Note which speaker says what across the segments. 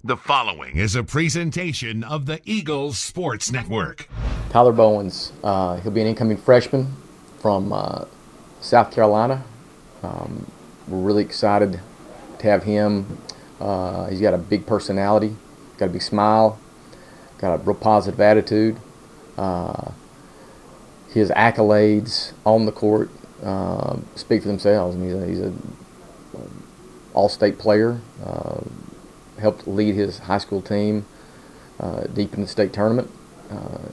Speaker 1: The following is a presentation of the Eagles Sports Network.
Speaker 2: Tyler Bowens, he'll be an incoming freshman from South Carolina. We're really excited to have him. He's got a big personality, got a big smile, got a real positive attitude. His accolades on the court speak for themselves. I mean, he's a all-state player, helped lead his high school team deep in the state tournament.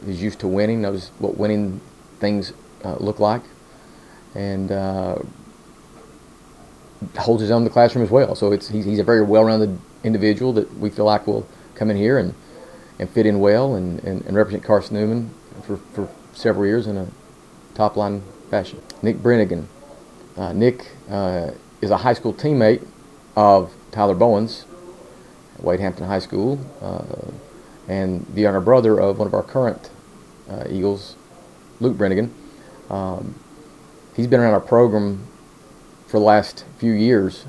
Speaker 2: He's used to winning, knows what winning things look like, and holds his own in the classroom as well. So he's a very well-rounded individual that we feel like will come in here and fit in well and represent Carson-Newman for several years in a top-line fashion. Nick Brennan. Nick is a high school teammate of Tyler Bowens at Wade Hampton High School, and the younger brother of one of our current Eagles, Luke Brennan. He's been around our program for the last few years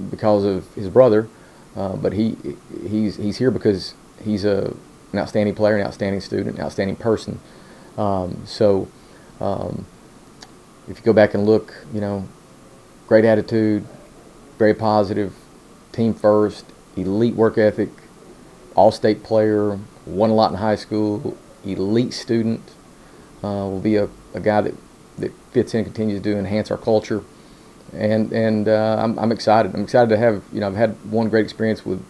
Speaker 2: because of his brother, but he's here because he's an outstanding player, an outstanding student, an outstanding person. So if you go back and look, great attitude, very positive, team first, elite work ethic, all-state player, won a lot in high school, elite student, will be a guy that fits in and continues to enhance our culture. And I'm excited. I'm excited to have, I've had one great experience with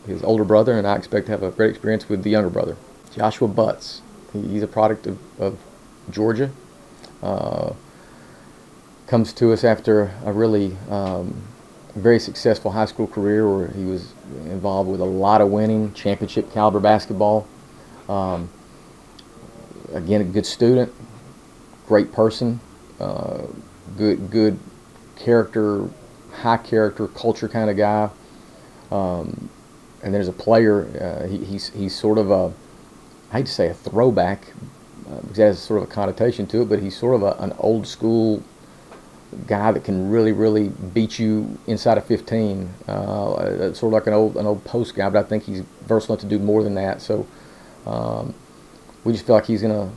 Speaker 2: his older brother, and I expect to have a great experience with the younger brother. Joshua Butts. He's a product of Georgia. Comes to us after a really very successful high school career where he was involved with a lot of winning, championship caliber basketball. Again, a good student, great person, good character, high character, culture kind of guy. And there's a player, he's sort of I hate to say a throwback, because it has sort of a connotation to it, but he's sort of an old school guy that can really beat you inside of 15. Sort of like an old post guy, but I think he's versatile enough to do more than that. So we just feel like he's gonna,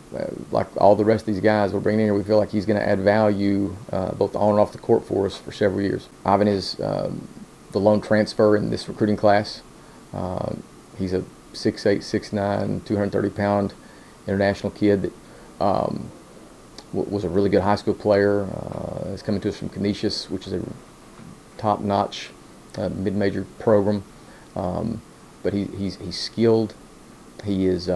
Speaker 2: like all the rest of these guys we're bringing in here, we feel like he's gonna add value both on and off the court for us for several years. Ivan is the lone transfer in this recruiting class. He's a 6'8", 6'9", 230-pound international kid that was a really good high school player. He's coming to us from Canisius, which is a top-notch mid-major program. But he's skilled. He's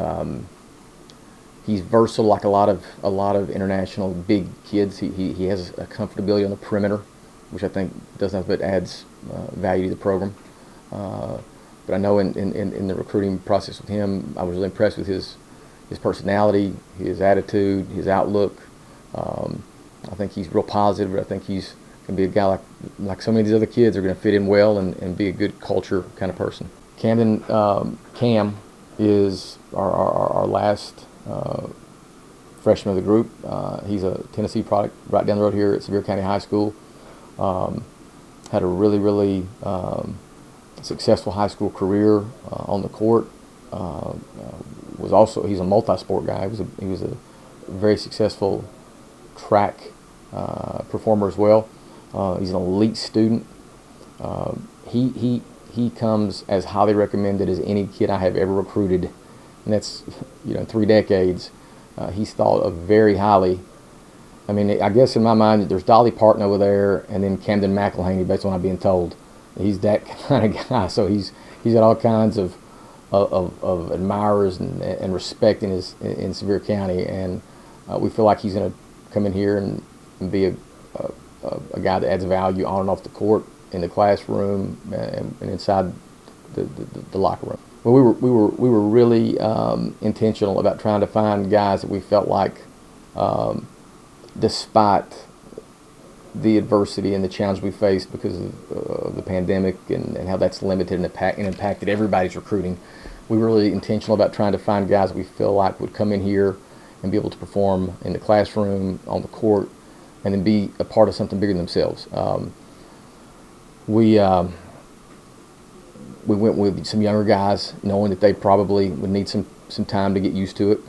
Speaker 2: versatile, like a lot of international big kids. He has a comfortability on the perimeter, which I think does nothing but adds value to the program. But I know in the recruiting process with him, I was really impressed with his personality, his attitude, his outlook. I think he's real positive, but I think he's going to be a guy like so many of these other kids are going to fit in well and be a good culture kind of person. Camden Cam is our last freshman of the group. He's a Tennessee product right down the road here at Sevier County High School. Had a really successful high school career on the court. He's a multi-sport guy. He was a very successful track performer as well. He's an elite student. He comes as highly recommended as any kid I have ever recruited, and that's 3 decades. He's thought of very highly. I mean, I guess in my mind there's Dolly Parton over there, and then Camden McElhaney, based on what I'm being told. He's that kind of guy. So he's got all kinds of admirers and respect in Sevier County, and we feel like he's going to come in here and be a guy that adds value on and off the court, in the classroom, and inside the locker room. Well, we were really intentional about trying to find guys that we felt like, despite the adversity and the challenge we faced because of the pandemic and how that's limited and impacted everybody's recruiting, we were really intentional about trying to find guys that we feel like would come in here and be able to perform in the classroom, on the court, and then be a part of something bigger than themselves. We went with some younger guys, knowing that they probably would need some time to get used to it,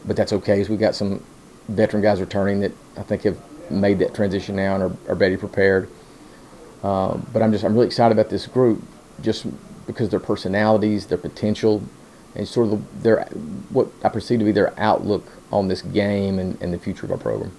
Speaker 2: but that's okay, as we got some veteran guys returning that I think have made that transition now and are better prepared. But I'm really excited about this group, just because their personalities, their potential, and sort of what I perceive to be their outlook on this game and the future of our program.